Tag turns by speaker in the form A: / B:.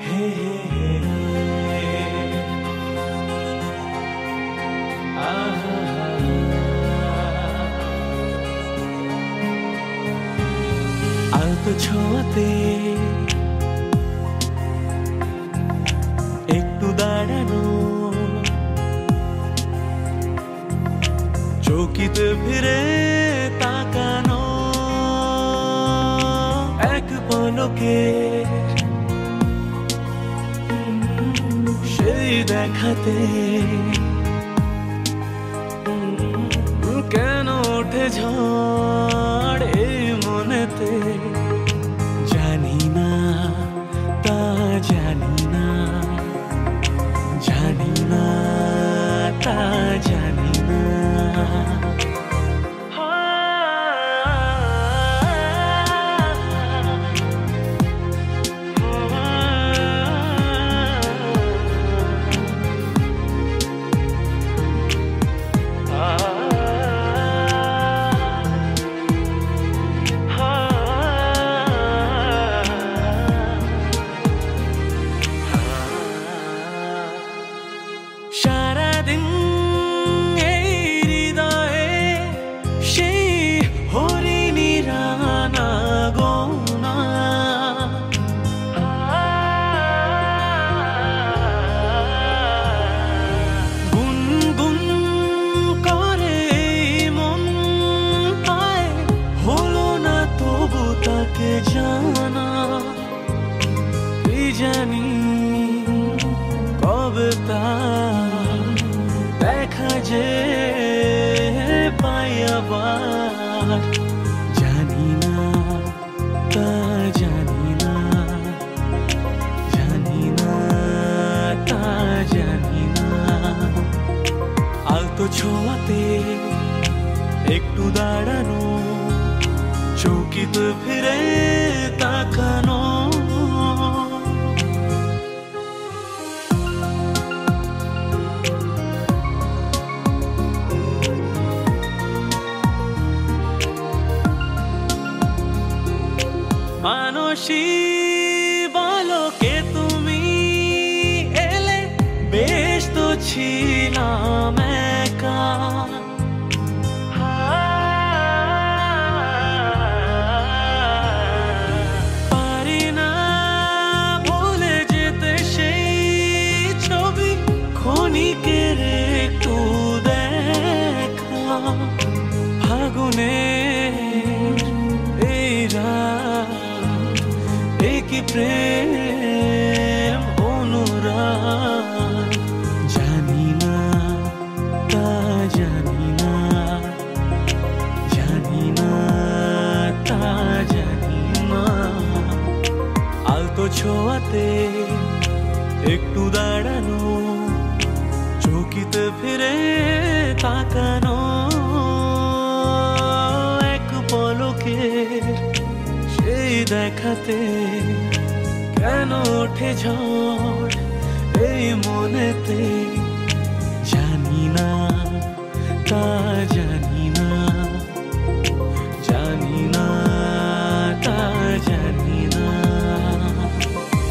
A: হে হে হে আলতো ছোঁয়াতে একটু দাঁড়ানো, চৌকিতে ফিরে তাকানো, এক পলকে সেই দেখাতে কেন ওঠে ঝড় এই মনেতে, জানি না তা জানি না, জানি না তা জানি না। সারাদিন এই হৃদয়ে সেই হরিণীর আনাগোনা, গুনগুন করে মন পায়, হলো না তবু তাকে জানা। কি জানি কবে তা দেখা যে পাই আবার, জানি না তা জানি না, জানি না তা জানি না। আলতো ছোঁয়াতে একটু দাঁড়ানো, চৌকিতে ফিরে তাকানো, মানসী বলকে তুমি এলে, বেশ তো ছিলাম একা, পারি না ভুলে যেতে সেই ছবি, ক্ষণিকের একটু দেখা, ফাগুনের এই রাত, কি প্রেম অনুরাগ, জানি না তা জানি না, জানি না তা জানি না। আলতো ছোঁয়াতে একটু দাঁড়ানো, চৌকিতে ফিরে তাকানো, এক পলকের সেই দেখাতে কেন ওঠে ঝড় এই মনেতে।